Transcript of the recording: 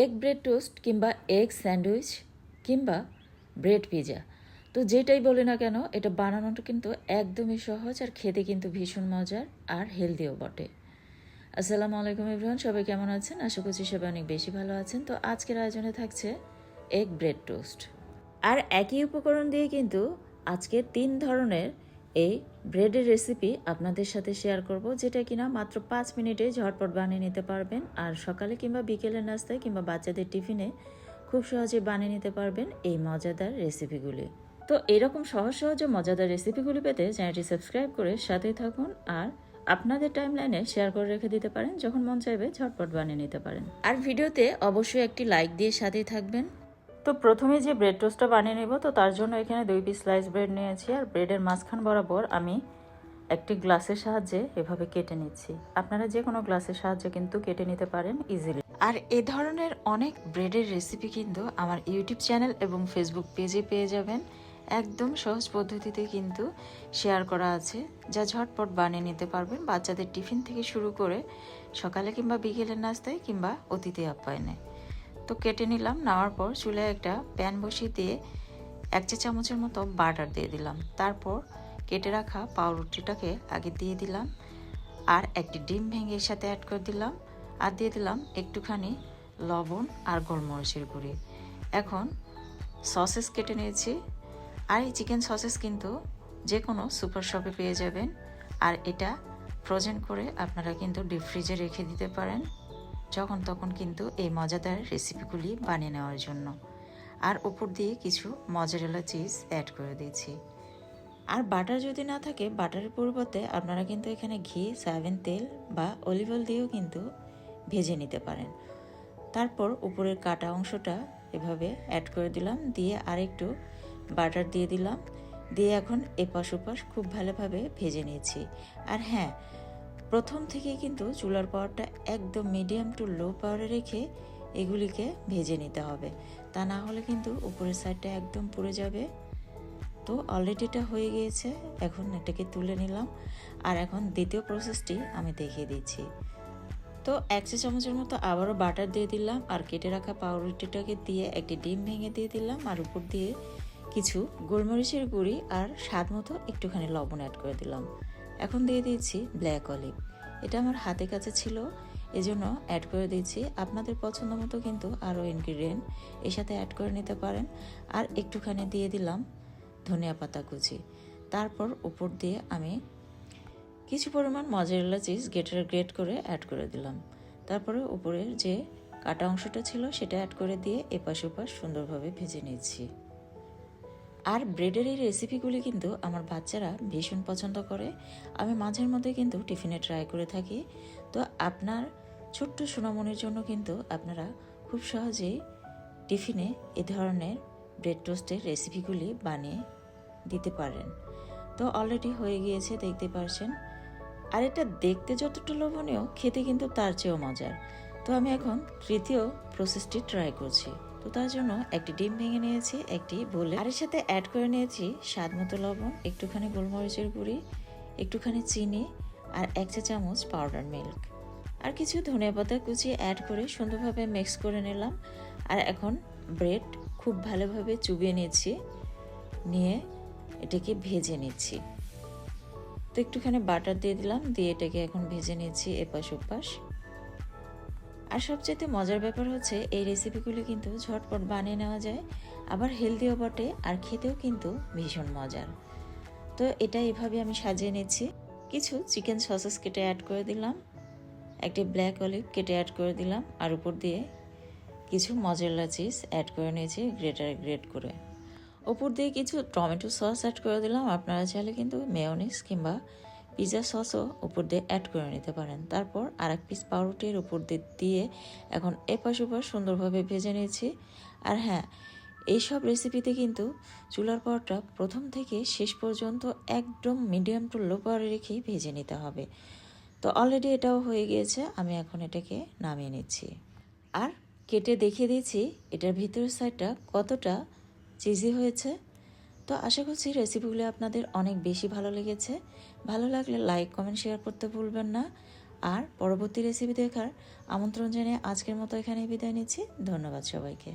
Egg bread toast কিংবা egg sandwich কিংবা bread pizza, তো যেটাই বলি না কেন এটা বানানোটা কিন্তু একদমই সহজ আর খেতে কিন্তু ভীষণ মজার আর হেলদিও বটে। আসসালামু আলাইকুম এভরিওয়ান, সবাই কেমন আছেন? আশা করছি সবাই অনেক বেশি ভালো আছেন। তো আজকের আয়োজনে থাকছে এগ ব্রেড টোস্ট, আর একই উপকরণ দিয়ে কিন্তু আজকে 3 ধরনের এই ব্রেডের রেসিপি আপনাদের সাথে শেয়ার করব, যেটা কিনা মাত্র 5 মিনিটে ঝটপট বানিয়ে নিতে পারবেন। আর সকালে কিংবা বিকেলের নাস্তায় কিংবা বাচ্চাদের টিফিনে খুব সহজে বানিয়ে নিতে পারবেন এই মজাদার রেসিপিগুলি। তো এরকম সহজ সহজ ও মজাদার রেসিপিগুলি পেতে চ্যানেলটি সাবস্ক্রাইব করে সাথেই থাকুন, আর আপনাদের টাইমলাইনে শেয়ার করে রেখে দিতে পারেন, যখন মন চাইবে ঝটপট বানিয়ে নিতে পারেন। আর ভিডিওতে অবশ্যই একটি লাইক দিয়ে সাথেই থাকবেন। তো প্রথমে যে ব্রেড টোস্টটা বানিয়ে নেব, তো তার জন্য এখানে 2 পিস স্লাইস ব্রেড নিয়েছি, আর ব্রেডের মাঝখান বরাবর আমি একটি গ্লাসের সাহায্যে এভাবে কেটে নিচ্ছি। আপনারা যে কোনো গ্লাসের সাহায্যে কিন্তু কেটে নিতে পারেন ইজিলি। আর এ ধরনের অনেক ব্রেডের রেসিপি কিন্তু আমার ইউটিউব চ্যানেল এবং ফেসবুক পেজে পেয়ে যাবেন। একদম সহজ পদ্ধতিতে কিন্তু শেয়ার করা আছে, যা ঝটপট বানিয়ে নিতে পারবেন বাচ্চাদের টিফিন থেকে শুরু করে সকালে কিংবা বিকেলের নাস্তায় কিংবা অতিথি আপ্যায়নে। তো কেটে নিলাম, নেওয়ার পর চুলায় একটা প্যান বসিয়ে দিয়ে 1 চা চামচের মতো বাটার দিয়ে দিলাম। তারপর কেটে রাখা পাউরুটিটাকে আগে দিয়ে দিলাম, আর একটি ডিম ভেঙে এর সাথে অ্যাড করে দিলাম, আর দিয়ে দিলাম একটুখানি লবণ আর গোলমরিচের গুঁড়ি। এখন সসেস কেটে নিয়েছি, আর এই চিকেন সসেস কিন্তু যে কোনো সুপার শপে পেয়ে যাবেন, আর এটা ফ্রোজেন করে আপনারা কিন্তু ডিপ ফ্রিজে রেখে দিতে পারেন যখন তখন কিন্তু এই মজাদার রেসিপিগুলি বানিয়ে নেওয়ার জন্য। আর উপর দিয়ে কিছু মজারেলা চিজ অ্যাড করে দিয়েছি। আর বাটার যদি না থাকে, বাটারের পরিবর্তে আপনারা কিন্তু এখানে ঘি, সয়াবিন তেল বা অলিভ অয়েল দিয়েও কিন্তু ভেজে নিতে পারেন। তারপর উপরের কাটা অংশটা এভাবে অ্যাড করে দিলাম, দিয়ে আরেকটু বাটার দিয়ে দিলাম, দিয়ে এখন এপাশ ওপাশ খুব ভালোভাবে ভেজে নিয়েছি। আর হ্যাঁ, প্রথম থেকেই কিন্তু চুলার পাওয়ারটা একদম মিডিয়াম টু লো পাওয়ারে রেখে এগুলিকে ভেজে নিতে হবে, তা না হলে কিন্তু উপরের সাইডটা একদম পুড়ে যাবে। তো অলরেডি এটা হয়ে গিয়েছে, এখন এটাকে তুলে নিলাম। আর এখন দ্বিতীয় প্রসেসটি আমি দেখিয়ে দিচ্ছি। তো 1 চা চামচের মতো আবারও বাটার দিয়ে দিলাম, আর কেটে রাখা পাউরুটিটাকে দিয়ে একটি ডিম ভেঙে দিয়ে দিলাম, আর উপর দিয়ে কিছু গোলমরিচের গুঁড়ি আর স্বাদ মতো একটুখানি লবণ অ্যাড করে দিলাম। এখন দিয়ে দিয়েছি ব্ল্যাক অলিভ, এটা আমার হাতে কাছে ছিল এজন্য অ্যাড করে দিয়েছি। আপনাদের পছন্দ মতো কিন্তু আরও ইনগ্রিডিয়েন্ট এর সাথে অ্যাড করে নিতে পারেন। আর একটুখানি দিয়ে দিলাম ধনিয়া পাতা কুচি। তারপর উপর দিয়ে আমি কিছু পরিমাণ মজারেলা চিজ গ্রেট করে অ্যাড করে দিলাম। তারপরে উপরের যে কাটা অংশটা ছিল সেটা অ্যাড করে দিয়ে এপাশ ওপাশ সুন্দরভাবে ভেজে নিচ্ছি। আর ব্রেডের এই রেসিপিগুলি কিন্তু আমার বাচ্চারা ভীষণ পছন্দ করে, আমি মাঝের মধ্যে কিন্তু টিফিনে ট্রাই করে থাকি। তো আপনার ছোট্ট সোনামনির জন্য কিন্তু আপনারা খুব সহজেই টিফিনে এ ধরনের ব্রেড টোস্টের রেসিপিগুলি বানিয়ে দিতে পারেন। তো অলরেডি হয়ে গিয়েছে, দেখতে পারছেন। আর এটা দেখতে যতটা লোভনীয়, খেতে কিন্তু তার চেয়েও মজার। তো আমি এখন তৃতীয় প্রসেসটি ট্রাই করছি। তো তার জন্য একটি ডিম ভেঙে নিয়েছি একটি বোলে, আর এর সাথে অ্যাড করে নিয়েছি স্বাদ মতো লবণ, একটুখানি গোলমরিচের গুঁড়ি, একটুখানি চিনি, আর 1 চা চামচ পাউডার মিল্ক, আর কিছু ধনিয়া পাতা কুচি অ্যাড করে সুন্দরভাবে মিক্স করে নিলাম। আর এখন ব্রেড খুব ভালোভাবে চুবিয়ে নিয়েছি, নিয়ে এটাকে ভেজে নিচ্ছি। তো একটুখানি বাটার দিয়ে দিলাম, দিয়ে এটাকে এখন ভেজে নিচ্ছি এপাশ ওপাশ। আর সবচেয়ে মজার ব্যাপার হচ্ছে এই রেসিপিগুলি কিন্তু ঝটপট বানিয়ে নেওয়া যায়, আবার হেলদিও বটে, আর খেতেও কিন্তু ভীষণ মজার। তো এটা এভাবে আমি সাজিয়ে নিচ্ছি। কিছু চিকেন সসেস কেটে অ্যাড করে দিলাম, একটি ব্ল্যাক অলিভ কেটে অ্যাড করে দিলাম, আর উপর দিয়ে কিছু মজারেলা চিজ অ্যাড করে নিয়েছি গ্রেট করে। উপর দিয়ে কিছু টমেটো সস অ্যাড করে দিলাম, আপনারা চাইলে কিন্তু মেয়োনিজ কিংবা পিৎজা সসও উপর দিয়ে অ্যাড করে নিতে পারেন। তারপর আর 1 পিস পাউরুটির উপর দিয়ে এখন এপাশ ওপাশ সুন্দরভাবে ভেজে নিয়েছি। আর হ্যাঁ, এইসব রেসিপিতে কিন্তু চুলার পাওয়ারটা প্রথম থেকে শেষ পর্যন্ত একদম মিডিয়াম টু লো পাওয়ারে রেখেই ভেজে নিতে হবে। তো অলরেডি এটাও হয়ে গিয়েছে, আমি এখন এটাকে নামিয়ে নিচ্ছি। আর কেটে দেখিয়ে দিয়েছি এটার ভিতরের সাইডটা কতটা চিজি হয়েছে। তো আশা করছি রেসিপিগুলো আপনাদের অনেক বেশি ভালো লেগেছে। ভালো লাগলে লাইক, কমেন্ট, শেয়ার করতে ভুলবেন না। আর পরবর্তী রেসিপি দেখার আমন্ত্রণ জানিয়ে আজকের মতো এখানেই বিদায় নিচ্ছি। ধন্যবাদ সবাইকে।